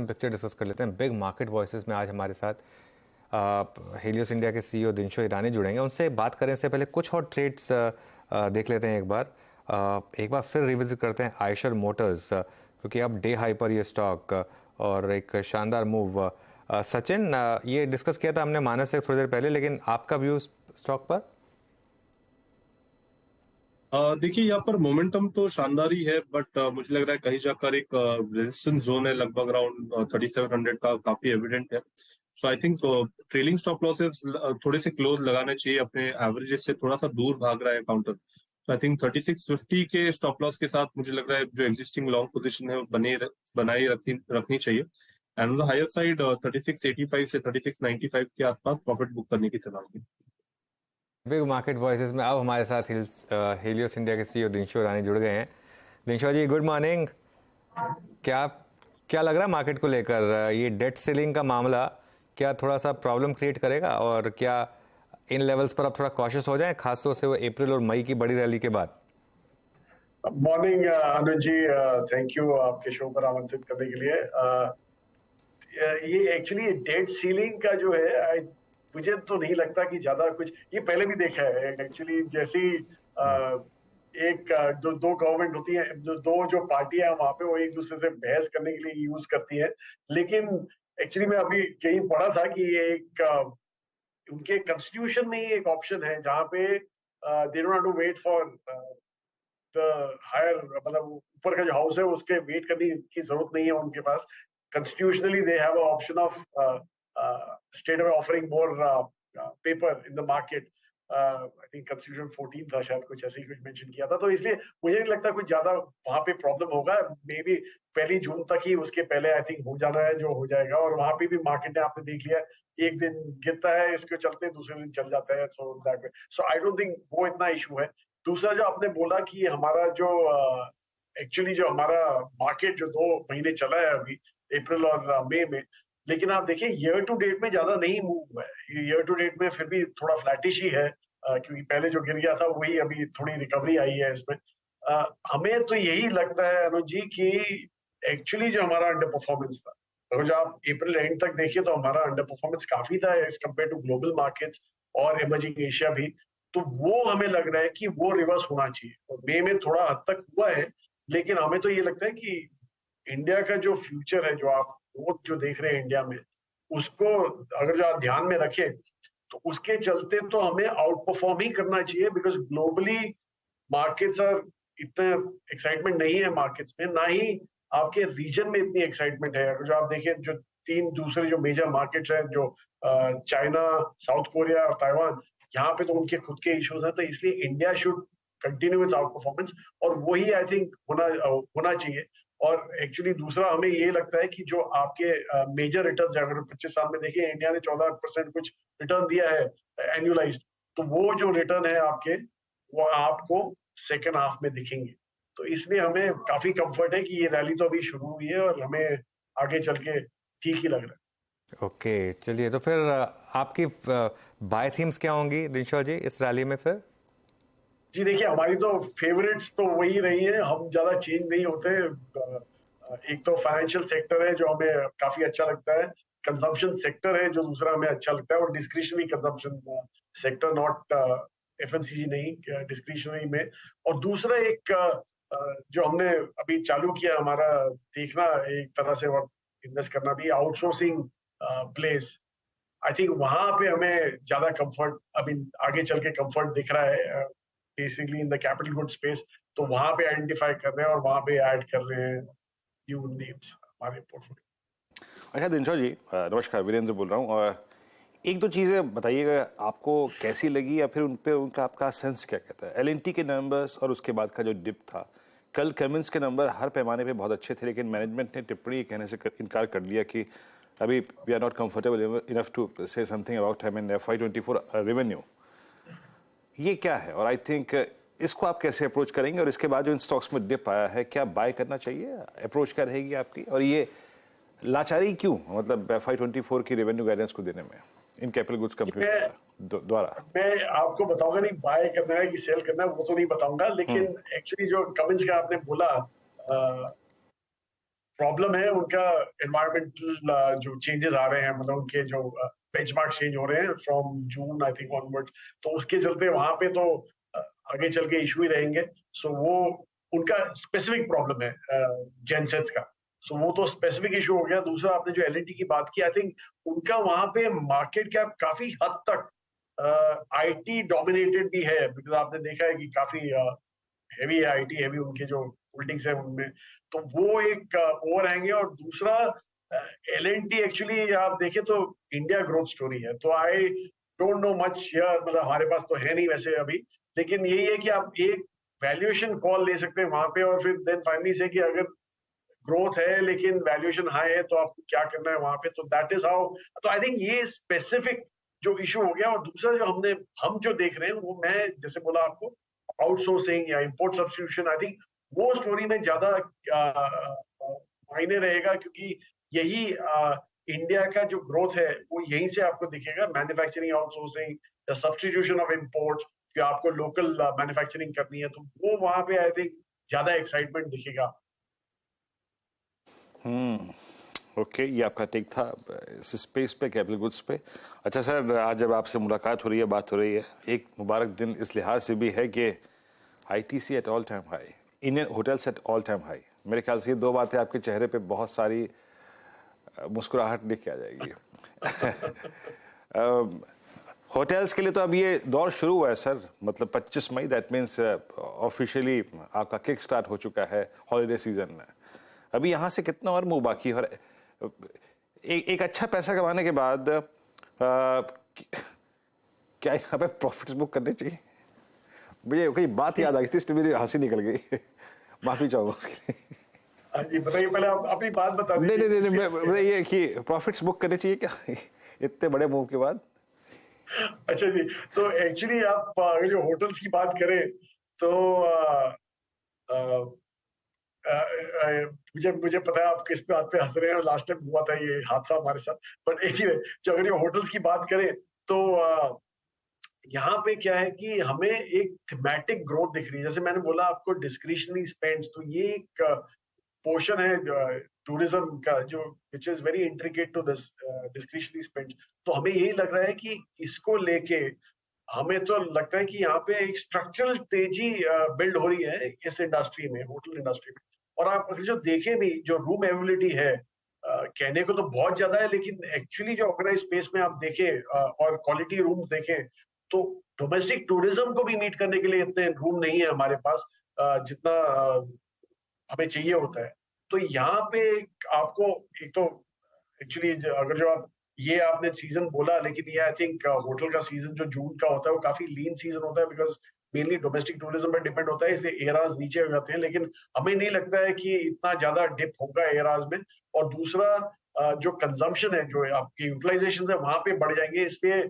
हम picture discuss कर लेते हैं। बिग मार्केट वॉइसेस में आज हमारे साथ हेलियोस इंडिया के सीईओ दिनशो ईरानी जुड़ेंगे। उनसे बात करने से पहले कुछ और ट्रेड्स देख लेते हैं। एक बार फिर रिविजिट करते हैं आयशर मोटर्स, क्योंकि अब डे हाई पर ये स्टॉक और एक शानदार मूव। सचिन, ये डिस्कस किया था हमने मानस से थोड़ी देर पहले, लेकिन आपका व्यू स्टॉक पर? देखिए, यहाँ पर मोमेंटम तो शानदार ही है, बट मुझे लग रहा है कहीं जाकर एक रेजिस्टेंस जोन है लगभग अराउंड 3700 का, काफी एविडेंट है। So I think trailing stop losses थोड़े से क्लोज लगाने चाहिए, अपने एवरेजेस से थोड़ा सा दूर भाग रहा है काउंटर। तो आई थिंक 3650 के स्टॉप लॉस के साथ मुझे लग रहा है जो एग्जिस्टिंग लॉन्ग पोजीशन है वो बनाए रखनी चाहिए। And on the higher side 3685 से 3695 के आसपास प्रॉफिट बुक करने की सलाह होगी। बिग मार्केट वॉइसेस में अब हमारे साथ हेलियोस इंडिया के सीईओ दिनशो ईरानी जुड़ गए हैं। दिनशो जी, गुड मॉर्निंग। क्या क्या लग रहा है मार्केट को लेकर? ये डेट सीलिंग का मामला क्या थोड़ा सा प्रॉब्लम क्रिएट करेगा, और क्या इन लेवल्स पर अब थोड़ा कॉशियस हो जाएं, खासतौर से वो अप्रैल और मई की बड़ी रैली के बाद? Morning Anuj ji, thank you आपके शो पर आमंत्रित करने के लिए। ये एक्चुअली डेट सीलिंग का जो है, मुझे तो नहीं लगता कि ज्यादा कुछ, ये पहले भी देखा है एक्चुअली। जैसी एक जो दो गवर्नमेंट होती है, जो पार्टियां वहां पे, वो एक दूसरे से बहस करने के लिए यूज करती है। लेकिन एक्चुअली मैं अभी कहीं पढ़ा था कि ये एक उनके कॉन्स्टिट्यूशन में ही एक ऑप्शन है जहां पे they don't have to wait for higher, मतलब ऊपर का जो हाउस है उसके वेट करने की जरूरत नहीं है उनके पास। Constitutionally they have a option of state offering more paper in the market. I think constitution 14 था शायद, कुछ ऐसे ही कुछ मेंशन किया था। तो इसलिए मुझे नहीं लगता कुछ ज्यादा वहां पे प्रॉब्लम होगा। मे बी 1 जून तक ही, उसके पहले आई थिंक हो जाना है जो हो जाएगा। और वहां पे भी मार्केट ने आपने देख लिया, एक दिन गिरता है इसके चलते, दूसरे दिन चल जाता है। So that way, so I don't think वो इतना इशू है। दूसरा जो आपने बोला कि हमारा जो एक्चुअली जो हमारा मार्केट जो 2 महीने चला है अभी, अप्रैल और मई में, लेकिन आप देखिए ईयर टू डेट में ज्यादा नहीं मूव हुआ है। ईयर टू डेट में फिर भी थोड़ा फ्लैटिश ही है, क्योंकि पहले जो गिर गया था वही अभी थोड़ी रिकवरी आई है इसमें। हमें तो यही लगता है अनुज जी कि एक्चुअली जो हमारा अंडर परफॉर्मेंस था, अगर जो आप अप्रैल एंड तक देखिए तो हमारा अंडर परफॉर्मेंस काफी था as compare to global markets और इमर्जिंग एशिया भी। तो वो हमें लग रहा है कि वो रिवर्स होना चाहिए, और मई में थोड़ा हद तक हुआ है। लेकिन हमें तो ये लगता है कि इंडिया का जो फ्यूचर है, जो आप ग्रोथ जो देख रहे हैं इंडिया में, उसको अगर जो आप ध्यान में रखें तो उसके चलते तो हमें आउट परफॉर्म ही करना चाहिए। बिकॉज ग्लोबली मार्केट्स आर, इतना एक्साइटमेंट नहीं है मार्केट्स में, ना ही आपके रीजन में इतनी एक्साइटमेंट है। अगर जो आप देखें, जो 3 दूसरे जो मेजर मार्केट्स हैं, जो चाइना, साउथ कोरिया और ताइवान, यहाँ पे तो उनके खुद के इश्यूज हैं। तो इसलिए India should continue its out performance, और वही आई थिंक होना चाहिए। और एक्चुअली दूसरा हमें ये लगता है कि जो आपके मेजर रिटर्न है, अगर 25 साल में देखिए इंडिया ने 14% कुछ रिटर्न दिया है एनुअलाइज्ड, तो वो जो रिटर्न है आपके, वो आपको सेकेंड हाफ में दिखेंगे। तो इसलिए हमें काफी कंफर्ट है कि ये रैली तो अभी शुरू हुई है और हमें आगे चल के ठीक ही लग रहा है। ओके, चलिए, तो फिर आपकी बाय थीम्स क्या होंगी दिनशो जी इस रैली में फिर? जी देखिए, हमारी तो फेवरेट्स तो वही रही है, हम ज्यादा चेंज नहीं होते। एक तो फाइनेंशियल सेक्टर है जो हमें काफी अच्छा लगता है, कंजम्पशन सेक्टर है जो दूसरा हमें अच्छा लगता है, और discretionary consumption sector, not FMCG नहीं, डिस्क्रिशनरी में। और दूसरा एक जो हमने अभी चालू किया हमारा देखना एक तरह से, और इन्वेस्ट करना भी, आउटसोर्सिंग प्लेस। आई थिंक वहां पे हमें ज्यादा कंफर्ट, अभी आगे चल के कंफर्ट दिख रहा है, basically in the capital good space. तो वहां पे आइडेंटिफाई कर रहे हैं और वहां पे ऐड कर रहे हैं न्यू नेम्स हमारे पोर्टफोलियो। अच्छा दिनशो जी, नमस्कार, वीरेंद्र बोल रहा हूँ। और एक दो चीज़ें बताइएगा, आपको कैसी लगी, या फिर उन पे उनका आपका सेंस क्या कहता है? एलएनटी के नंबर्स और उसके बाद का जो डिप था, कल कमिंस के नंबर हर पैमाने पे बहुत अच्छे थे, लेकिन मैनेजमेंट ने टिप्पणी कहने से इनकार कर दिया कि अभी we are not comfortable enough to say something about FY24 revenue. ये क्या है, और आई थिंक इसको आप कैसे अप्रोच करेंगे? और इसके बाद जो इन स्टॉक्स में डिप आया है, क्या बाय करना चाहिए? अप्रोच क्या रहेगी आपकी? और ये लाचारी क्यों, मतलब FY24 की रेवेन्यू गाइडेंस को देने में इन कैपिटल गुड्स कंपनी द्वारा? मैं आपको बताऊंगा नहीं बाय करना है कि सेल करना है, वो तो नहीं बताऊंगा। लेकिन एक्चुअली जो कमेंट्स का आपने बोला, प्रॉब्लम है उनका एनवायरमेंटल जो चेंजेस आ रहे हैं, मतलब उनके जो बेंचमार्क चेंज हो रहे हैं from June I think onward, तो उसके चलते वहां पे तो आगे चल के इशू ही रहेंगे। सो वो उनका स्पेसिफिक प्रॉब्लम है जेनसेट्स का। सो वो तो स्पेसिफिक इशू हो गया। दूसरा आपने जो एलएनटी की बात की, आई थिंक उनका वहां पे मार्केट कैप काफी हद तक आईटी डोमिनेटेड भी है, बिकॉज आपने देखा है कि काफी हेवी है आईटी, हेवी उनके जो होल्डिंग्स है उनमें, तो वो एक ओवरहैंग है। और दूसरा एलएनटी एक्चुअली आप देखें तो इंडिया ग्रोथ स्टोरी है, तो I don't know much here, मतलब हमारे पास तो है नहीं वैसे अभी, लेकिन यही है कि आप एक वैल्यूएशन कॉल ले सकते हैं वहां पे, और फिर देन फाइनली से कि अगर ग्रोथ है लेकिन वैल्यूएशन हाई है तो आपको क्या करना है वहां पे, तो दैट इज हाउ। तो आई थिंक ये स्पेसिफिक जो इशू हो गया। और दूसरा जो हम जो देख रहे हैं वो, मैं जैसे बोला आपको, आउटसोर्सिंग या इंपोर्ट सब्स्टिट्यूशन, आई थिंक वो स्टोरी में ज्यादा मायने रहेगा, क्योंकि यही इंडिया का जो ग्रोथ है वो यहीं से आपको दिखेगा, मैन्युफैक्चरिंग आउटसोर्सिंग या सब्स्टिट्यूशन ऑफ इंपोर्ट्स, कि आपको लोकल मैन्युफैक्चरिंग करनी है, तो वो वहां पे आई थिंक ज्यादा एक्साइटमेंट दिखेगा। ओके, ये आपका टेक था इस स्पेस पे, कैपिटल गुड्स पे। अच्छा सर, आज जब आपसे मुलाकात हो रही है, बात हो रही है, एक मुबारक दिन इस लिहाज से भी है कि ITC at all time high, Indian hotels at all time high. मेरे ख्याल से ये दो बातें आपके चेहरे पे बहुत सारी मुस्कुराहट दिख के आ जाएगी। होटल्स के लिए तो अब ये दौर शुरू हुआ है सर, मतलब 25 मई, दैट मीन्स ऑफिशियली आपका किक स्टार्ट हो चुका है हॉलीडे सीजन में। अभी यहाँ से कितना और मुंह बाकी है, और एक अच्छा पैसा कमाने के बाद क्या यहाँ पे प्रॉफिट्स बुक करने चाहिए? मुझे कोई बात याद आ गई थी, इसलिए मेरी हंसी निकल गई। माफी चाहूंगा उसके लिए। हाँ जी, बताइए, पहले आप अपनी बात बता नहीं दीजिए। नहीं नहीं, मैं ये कि प्रॉफिट्स बुक करने चाहिए क्या इतने बड़े मूव के बाद? अच्छा जी, तो एक्चुअली आप अगर जो होटल्स की बात करें तो मुझे मुझे पता है आप किस बात पे हंस रहे हैं, लास्ट टाइम हुआ था ये हादसा हमारे साथ। बट एनीवे, जो अगर ये होटल्स की बात करें तो यहाँ पे क्या है कि हमें एक थीमेटिक ग्रोथ दिख रही है। जैसे मैंने बोला आपको डिस्क्रिशनरी स्पेंड्स, तो ये एक पोर्शन है टूरिज्म का जो which is very intricate to this discretionary spends. तो हमें यही लग रहा है कि इसको लेके हमें तो लगता है कि यहाँ पे एक स्ट्रक्चरल तेजी बिल्ड हो रही है इस इंडस्ट्री में, होटल इंडस्ट्री में। और आप अगर जो देखें भी, जो रूम अवेलेबिलिटी है, कहने को तो बहुत ज्यादा है, लेकिन एक्चुअली जो ऑर्गेनाइज स्पेस में आप देखें और क्वालिटी रूम्स देखें, तो डोमेस्टिक टूरिज्म को भी मीट करने के लिए इतने रूम नहीं है हमारे पास जितना हमें चाहिए होता है। तो यहाँ पे आपको एक तो एक्चुअली अगर जो आप ये आपने सीजन बोला, लेकिन ये आई थिंक होटल का सीजन जो जून का होता है वो काफी लीन सीजन होता है, बिकॉज मेनली डोमेस्टिक टूरिज्म पर डिपेंड होता है, इसलिए एयराज नीचे हो जाते हैं। लेकिन हमें नहीं लगता है कि इतना ज्यादा डिप होगा एयराज में। और दूसरा जो कंजम्पशन है, जो आपकी यूटिलाइजेशन है, वहां पे बढ़ जाएंगे, इसलिए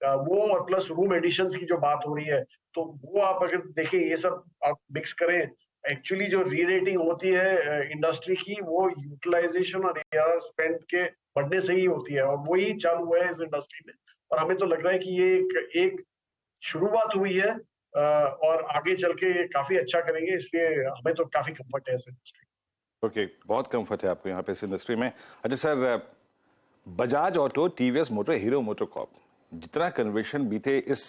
वो और प्लस रूम एडिशंस की जो बात हो रही है, तो वो आप अगर देखें, ये सब आप मिक्स करें, एक्चुअली जो री रेटिंग होती है इंडस्ट्री की, वो यूटिलाइजेशन और एआरआर स्पेंड के बढ़ने से ही होती है, और वही चालू हुआ है इस इंडस्ट्री में। और हमें तो लग रहा है कि ये एक शुरुआत हुई है और आगे चल के ये काफी अच्छा करेंगे, इसलिए हमें तो काफी कंफर्ट है इस इंडस्ट्री। ओके, बहुत कंफर्ट है आपको यहाँ पे इस इंडस्ट्री में। अच्छा sir, Bajaj auto, TVS motor, hero MotoCorp, जितना कन्वर्शन बीते इस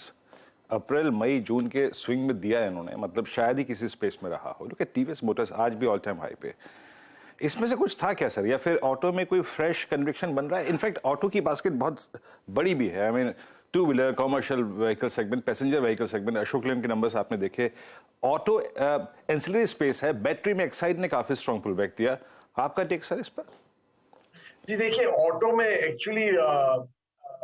अप्रैल मई जून के स्विंग में दिया है इन्होंने, मतलब शायद ही किसी स्पेस में रहा हो। लुक एट टीवीएस मोटर्स, आज भी ऑल टाइम हाई पे। इसमें से कुछ था क्या सर, या फिर ऑटो में कोई फ्रेश कन्विक्शन बन रहा है? इनफैक्ट ऑटो की बास्केट बहुत बड़ी भी है। I mean two wheeler, commercial vehicle segment, passenger vehicle segment, Ashok Leyland के नंबर्स आपने देखे। ऑटो एंसिलरी स्पेस है, बैटरी में एक्साइड ने काफी स्ट्रॉन्ग पुल बैक दिया। आपका टेक सर इस पर? जी देखिए, ऑटो में एक्चुअली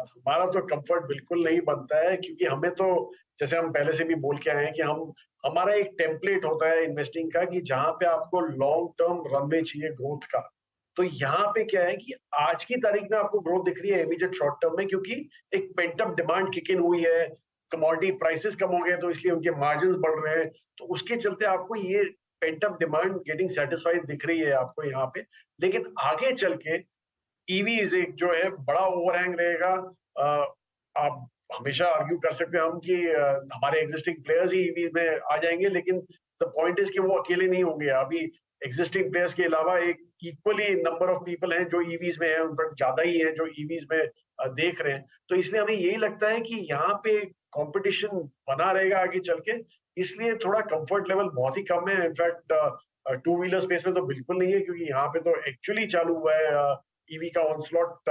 हमारा तो कंफर्ट बिल्कुल नहीं बनता है, क्योंकि हमें तो जैसे हम पहले से भी बोल के आए हैं कि हमारा एक टेम्पलेट होता है इन्वेस्टिंग का, कि जहां पे आपको लॉन्ग टर्म रनवे चाहिए ग्रोथ का। तो यहाँ पे क्या है कि आज की तारीख में आपको ग्रोथ दिख रही है इमीडिएट शॉर्ट टर्म में, क्योंकि एक पेंटअप डिमांड किक इन हुई है, कमोडिटी प्राइसेस कम हो गए, तो इसलिए उनके मार्जिन बढ़ रहे हैं, तो उसके चलते आपको ये पेंटअप डिमांड गेटिंग सेटिस्फाइड दिख रही है आपको यहाँ पे। लेकिन आगे चल के ईवीज एक जो है बड़ा ओवरहैंग रहेगा। आप हमेशा आर्ग्यू कर सकते हैं हम कि हमारे एग्जिस्टिंग प्लेयर्स ही ईवीज में आ जाएंगे, लेकिन द पॉइंट इज कि वो अकेले नहीं होंगे। अभी एग्जिस्टिंग प्लेयर्स के अलावा एक इक्वली नंबर ऑफ पीपल हैं जो ईवीज में हैं, उन पर ज्यादा ही हैं जो ईवीज में देख रहे हैं। तो इसलिए हमें यही लगता है कि यहाँ पे कंपटीशन बना रहेगा आगे चल के, इसलिए थोड़ा कंफर्ट लेवल बहुत ही कम है। इनफैक्ट टू व्हीलर स्पेस में तो बिल्कुल नहीं है, क्योंकि यहाँ पे तो एक्चुअली चालू हुआ है ईवी का ऑनस्लॉट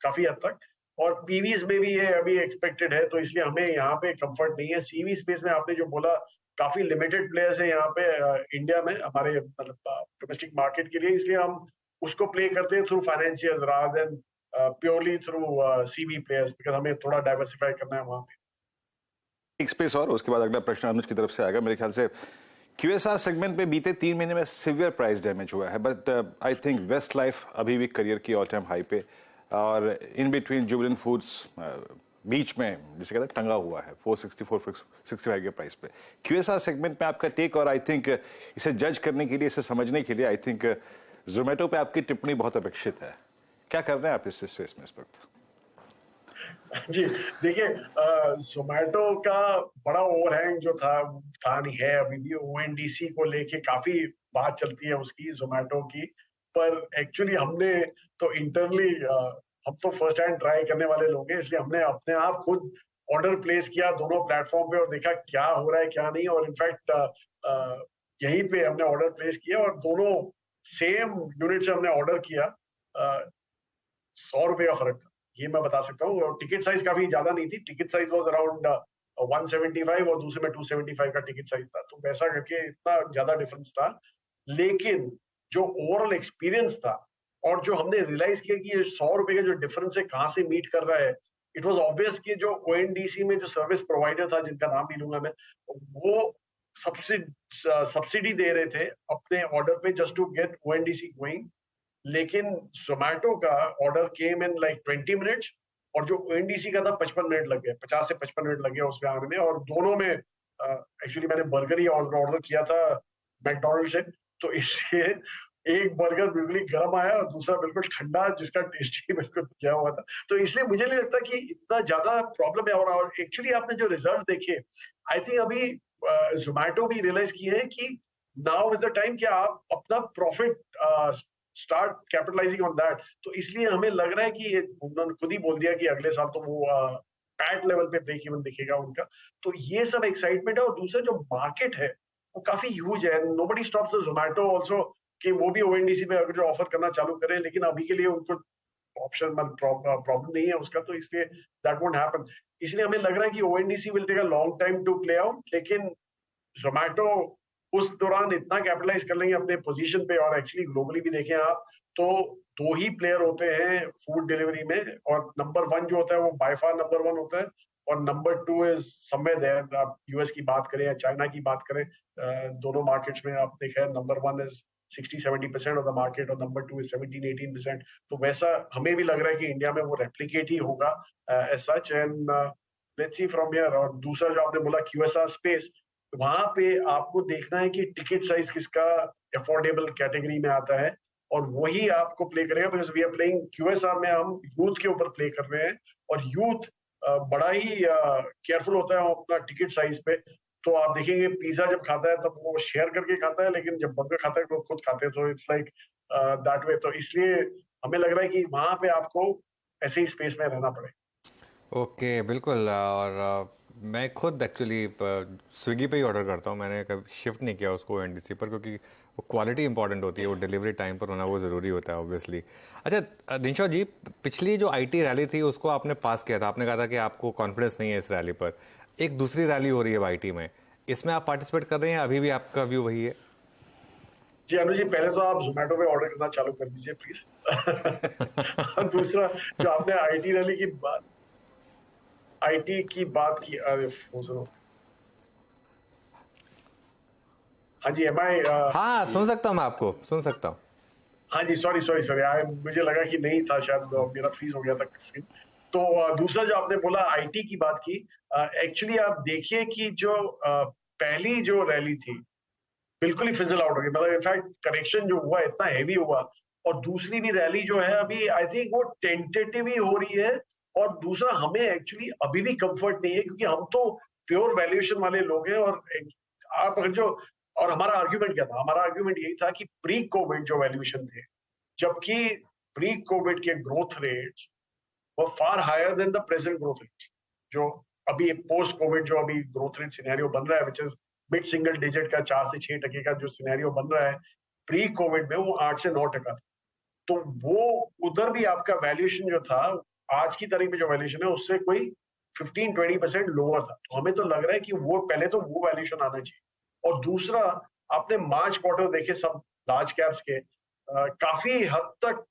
काफी हद तक, और पीवीज में भी ये अभी एक्सपेक्टेड है, तो इसलिए हमें यहाँ पे कंफर्ट नहीं है। सीवी स्पेस में आपने जो बोला, काफी लिमिटेड प्लेयर्स हैं यहाँ पे इंडिया में हमारे मतलब डोमेस्टिक मार्केट के लिए, इसलिए हम उसको प्ले करते हैं through financiers rather than purely through CV players, because हमें थोड़ा डाइवर्सिफाई करना है वहाँ पे। एक स्पेस और उसके बाद अगला प्रश्न अनुज की तरफ से आएगा। मेरे ख्याल से QSR सेगमेंट पे बीते 3 महीने में सिवियर प्राइस डैमेज हुआ है, but I think Westlife अभी भी करियर की ऑल टाइम हाई पे, और इन बिटवीन जुबिलेंट फूड्स बीच में जिसे कहते हैं टंगा हुआ है 465 के प्राइस पे। QSR सेगमेंट पे आपका टेक, और आई थिंक इसे जज करने के लिए, इसे समझने के लिए आई थिंक जोमेटो पे आपकी टिप्पणी बहुत अपेक्षित है। क्या कर रहे हैं आप इस स्पेस में इस वक्त? जी देखिए, जोमेटो का बड़ा ओवरहैंग जो था नहीं है, अभी भी ONDC को लेके काफी बात चलती है उसकी, जोमेटो की, पर एक्चुअली हमने तो इंटरनली हम तो फर्स्ट हैंड ट्राई करने वाले लोग हैं, इसलिए हमने अपने आप खुद ऑर्डर प्लेस किया दोनों प्लेटफॉर्म पे और देखा क्या हो रहा है क्या नहीं, और इनफैक्ट यहीं पे हमने ऑर्डर प्लेस किया और दोनों सेम यूनिट से हमने ऑर्डर किया। 100 रुपए का फर्क था, ये मैं बता सकता हूँ, और टिकट साइज काफी ज्यादा नहीं थी, टिकट साइज वाज अराउंड 175 और दूसरे में 275 का टिकट साइज था, तो वैसा करके इतना ज्यादा डिफरेंस था। लेकिन जो ओवरऑल एक्सपीरियंस था और जो हमने रियलाइज किया कि ये 100 रुपए का जो डिफरेंस है कहाँ से मीट कर रहा है, इट वाज ऑब्वियस कि जो ONDC में जो सर्विस प्रोवाइडर था, जिनका नाम नहीं लूंगा मैं, वो सब्सिडी दे रहे थे अपने ऑर्डर पे just to get ONDC going, लेकिन जोमेटो का order came in like 20 minutes और जो ONDC का था 55 मिनट लग गए, 50 से 55 मिनट लग गया उसमें आने में, और दोनों में एक्चुअली मैंने बर्गर ही ऑर्डर किया था मैकडोनल्ड से, तो इसलिए एक बर्गर बिल्कुल गर्म आया और दूसरा बिल्कुल ठंडा, जिसका टेस्ट ही बिल्कुल किया हुआ था, तो इसलिए मुझे नहीं लगता कि इतना ज्यादा प्रॉब्लम है। और एक्चुअली आपने जो रिजल्ट देखे, आई थिंक अभी जोमेटो भी रियलाइज किए हैं कि नाउ इज द टाइम कि आप अपना profit start capitalising on that, तो इसलिए हमें लग रहा है कि उन्होंने खुद ही बोल दिया कि अगले साल तो वो पैट लेवल पे ब्रेक इवन दिखेगा उनका, तो ये सब एक्साइटमेंट है। और दूसरा जो मार्केट है वो काफी ह्यूज है, नोबडी स्टॉप्स जोमेटो आल्सो कि वो भी ONDC में अगर जो ऑफर करना चालू करें, लेकिन अभी के लिए उनको ऑप्शन प्रॉब्लम नहीं है उसका, तो इसलिए दैट वोंट हैपन। इसलिए हमें लग रहा है कि ONDC will take a long time to play out, लेकिन जोमेटो उस दौरान इतना कैपिटलाइज कर लेंगे अपने पोजीशन पे। और एक्चुअली ग्लोबली भी देखें आप तो 2 ही प्लेयर होते हैं फूड डिलीवरी में, और नंबर 1 जो होता है वो बाय फार नंबर 1 होता है, और नंबर 2 इज समवेयर देयर। आप US की बात करें या चाइना की बात करें, दोनों मार्केट्स में आप देखें number 1 is 60-70% of the market और नंबर 2 इज 17-18%। तो वैसा हमें भी लग रहा है कि इंडिया में वो रेप्लिकेट ही होगा as such, and let's see from here. और दूसरा जो आपने बोला QSR स्पेस, वहां पे आपको देखना है कि टिकट साइज किसका अफोर्डेबल कैटेगरी में आता है, और वही आपको प्ले करेगा, because we are playing QSR में हम यूथ के ऊपर प्ले कर रहे हैं, और यूथ बड़ा ही केयरफुल होता है अपना टिकट साइज पे। तो आप देखेंगे पिज्जा जब खाता है तब वो शेयर करके खाता है, लेकिन जब बर्गर खाता है तो खुद खाते हैं, तो इट्स लाइक दैट वे। तो इसलिए हमें लग रहा है कि वहां पे आपको ऐसे ही स्पेस में रहना पड़ेगा। ओके बिल्कुल। और मैं खुद एक्चुअली स्विगी पे ही ऑर्डर करता हूँ, मैंने कभी शिफ्ट नहीं किया उसको ONDC पर, क्योंकि वो क्वालिटी इंपॉर्टेंट होती है, वो डिलीवरी टाइम पर होना वो ज़रूरी होता है ऑब्वियसली। अच्छा दिनशॉ जी, पिछली जो IT रैली थी उसको आपने पास किया था, आपने कहा था कि आपको कॉन्फिडेंस नहीं है इस रैली पर। एक दूसरी रैली हो रही है IT में, इसमें आप पार्टिसिपेट कर रहे हैं, अभी भी आपका व्यू वही है? जी अनुज जी, पहले तो आप जोमेटो पे ऑर्डर करना चालू कर दीजिए प्लीज। और दूसरा जो आपने IT रैली की बात की, अरे हाँ जी, हाँ सुन सकता हूँ, मैं आपको सुन सकता हूँ। हाँ जी, सॉरी, मुझे लगा कि नहीं था, शायद मेरा फ्रीज हो गया था स्क्रीन। तो दूसरा जो आपने बोला IT की बात की, एक्चुअली आप देखिए कि जो पहली जो रैली थी बिल्कुल ही फिजल आउट हो गई, मतलब इनफैक्ट करेक्शन जो हुआ इतना हैवी हुआ, और दूसरी भी रैली जो है अभी आई थिंक वो टेंटेटिव ही हो रही है। और दूसरा हमें एक्चुअली अभी भी कंफर्ट नहीं है, क्योंकि हम तो प्योर वैल्यूएशन वाले लोग हैं, और आप अगर जो और हमारा आर्ग्यूमेंट क्या था? हमारा आर्ग्यूमेंट यही था कि प्री कोविड जो वैल्यूएशन थे, जबकि प्री कोविड के growth rates were far higher than the present growth rate, जो अभी पोस्ट कोविड जो अभी ग्रोथ रेट सिनेरियो बन रहा है, which is mid single digit का 4 से 6% का जो सिनेरियो बन रहा है, प्री कोविड में वो 8 से 9% था। तो वो उधर भी आपका वैल्यूएशन जो था, आज की तारीख में जो वैल्यूएशन है उससे कोई 15-20% लोअर था। तो हमें तो लग रहा है कि वो पहले तो वो वैल्यूएशन आना चाहिए। और दूसरा, आपने मार्च क्वार्टर देखे सब लार्ज कैप्स के, काफी हद तक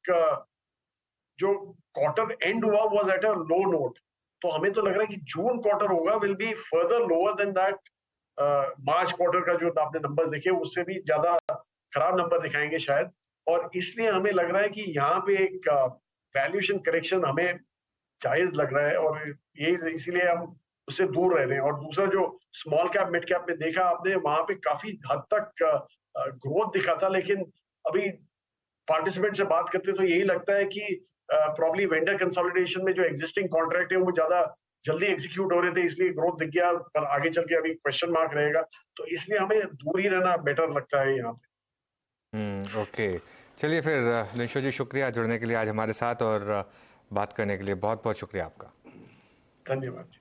जो क्वार्टर एंड हुआ was at a low note. तो हमें तो लग रहा है कि जून क्वार्टर होगा will be further lower than that March quarter का जो आपने नंबर्स देखे उससे भी ज्यादा खराब नंबर दिखाएंगे शायद। और इसलिए हमें लग रहा है कि यहाँ पे एक वैल्यूएशन करेक्शन हमें जायज लग रहा है, और ये इसीलिए हम उससे दूर रह रहे हैं। और दूसरा जो स्मॉल कैप मिड कैप में देखा आपने, वहां पे काफी हद तक ग्रोथ दिखा था, लेकिन अभी पार्टिसिपेंट से बात करते तो यही लगता है कि प्रॉब्ली वेंडर कंसोलिडेशन में जो एग्जिस्टिंग कॉन्ट्रैक्ट है वो ज्यादा जल्दी एग्जीक्यूट हो रहे थे, इसलिए ग्रोथ दिख गया, पर आगे चल के अभी क्वेश्चन मार्क रहेगा। तो इसलिए हमें दूर ही रहना बेटर लगता है यहाँ पे। ओके, चलिए फिर दिनशो जी, शुक्रिया जुड़ने के लिए आज हमारे साथ, और बात करने के लिए बहुत बहुत शुक्रिया आपका। धन्यवाद।